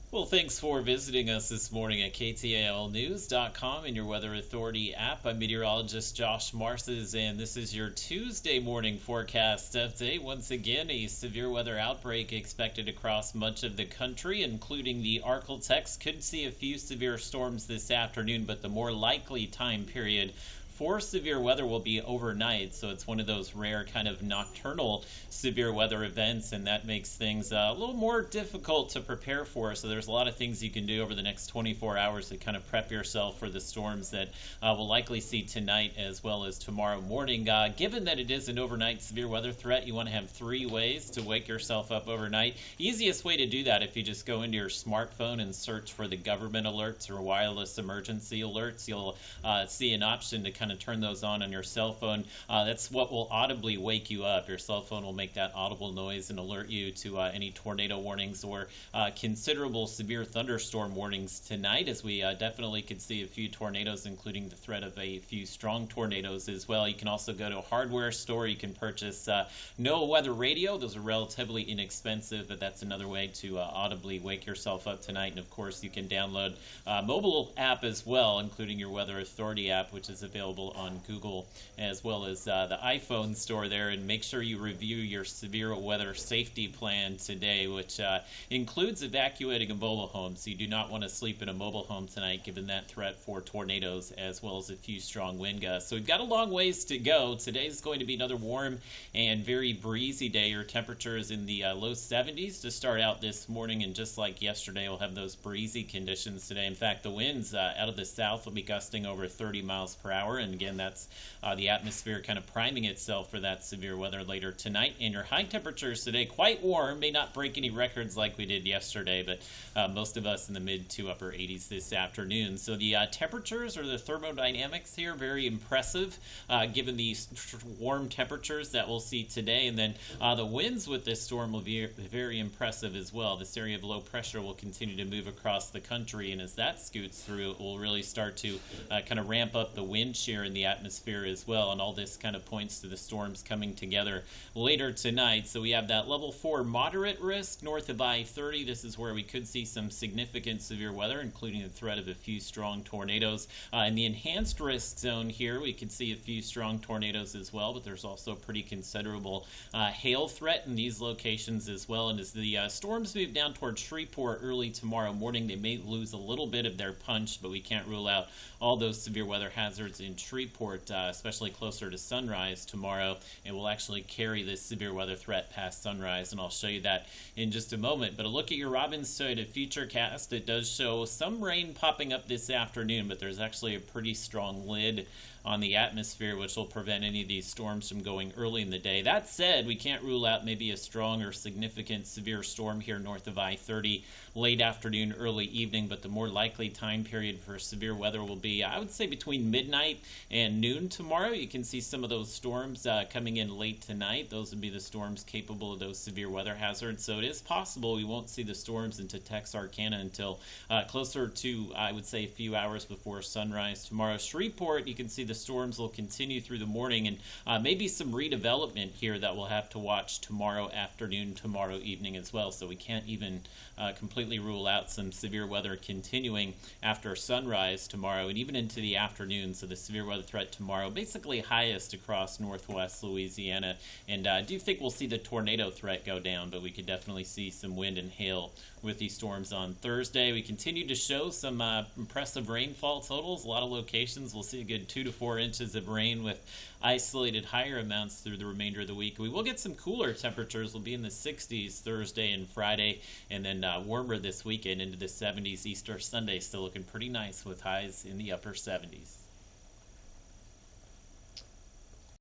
Well, thanks for visiting us this morning at KTALnews.com and your Weather Authority app. I'm meteorologist Josh Marces, and this is your Tuesday morning forecast update. Once again, a severe weather outbreak expected across much of the country, including the Arklatex. Could see a few severe storms this afternoon, but the more likely time period for severe weather will be overnight, so it's one of those rare kind of nocturnal severe weather events, and that makes things a little more difficult to prepare for. So there's a lot of things you can do over the next 24 hours to kind of prep yourself for the storms that we'll likely see tonight as well as tomorrow morning. Given that it is an overnight severe weather threat, you want to have 3 ways to wake yourself up overnight. Easiest way to do that, if you just go into your smartphone and search for the government alerts or wireless emergency alerts, you'll see an option to kind of turn those on your cell phone. That's what will audibly wake you up. Your cell phone will make that audible noise and alert you to any tornado warnings or considerable severe thunderstorm warnings tonight, as we definitely could see a few tornadoes, including the threat of a few strong tornadoes as well. You can also go to a hardware store. You can purchase no weather radio. Those are relatively inexpensive, but that's another way to audibly wake yourself up tonight. And of course, you can download a mobile app as well, including your Weather Authority app, which is available on Google as well as the iPhone store there. And make sure you review your severe weather safety plan today, which includes evacuating a mobile home. So you do not want to sleep in a mobile home tonight, given that threat for tornadoes as well as a few strong wind gusts. So we've got a long ways to go. Today is going to be another warm and very breezy day. Your temperature is in the low 70s to start out this morning, and just like yesterday, we'll have those breezy conditions today. In fact, the winds out of the south will be gusting over 30 miles per hour, and again, that's the atmosphere kind of priming itself for that severe weather later tonight. And your high temperatures today, quite warm, may not break any records like we did yesterday, but most of us in the mid to upper 80s this afternoon. So the temperatures or the thermodynamics here, very impressive given these warm temperatures that we'll see today. And then the winds with this storm will be very impressive as well. This area of low pressure will continue to move across the country, and as that scoots through, it will really start to kind of ramp up the wind shear in the atmosphere as well. And all this kind of points to the storms coming together later tonight. So we have that level 4 moderate risk north of I-30. This is where we could see some significant severe weather, including the threat of a few strong tornadoes. In the enhanced risk zone here, we could see a few strong tornadoes as well, but there's also a pretty considerable hail threat in these locations as well. And as the storms move down toward Shreveport early tomorrow morning, they may lose a little bit of their punch, but we can't rule out all those severe weather hazards in Shreveport, especially closer to sunrise tomorrow. And we'll actually carry this severe weather threat past sunrise, and I'll show you that in just a moment. But a look at your Robin's Toyota Futurecast, it does show some rain popping up this afternoon, but there's actually a pretty strong lid on the atmosphere, which will prevent any of these storms from going early in the day. That said, we can't rule out maybe a strong or significant severe storm here north of I-30 late afternoon, early evening, but the more likely time period for severe weather will be, I would say, between midnight and noon tomorrow. You can see some of those storms coming in late tonight. Those would be the storms capable of those severe weather hazards. So it is possible we won't see the storms into Texarkana until closer to, I would say, a few hours before sunrise tomorrow. Shreveport, you can see the storms will continue through the morning, and maybe some redevelopment here that we'll have to watch tomorrow afternoon, tomorrow evening as well. So we can't even completely rule out some severe weather continuing after sunrise tomorrow and even into the afternoon. So the severe weather threat tomorrow basically highest across northwest Louisiana, and I do think we'll see the tornado threat go down, but we could definitely see some wind and hail with these storms on Thursday. We continue to show some impressive rainfall totals. A lot of locations will see a good 2 to 4 inches of rain with isolated higher amounts through the remainder of the week. We will get some cooler temperatures. We'll be in the 60s Thursday and Friday, and then warmer this weekend into the 70s. Easter Sunday still looking pretty nice with highs in the upper 70s.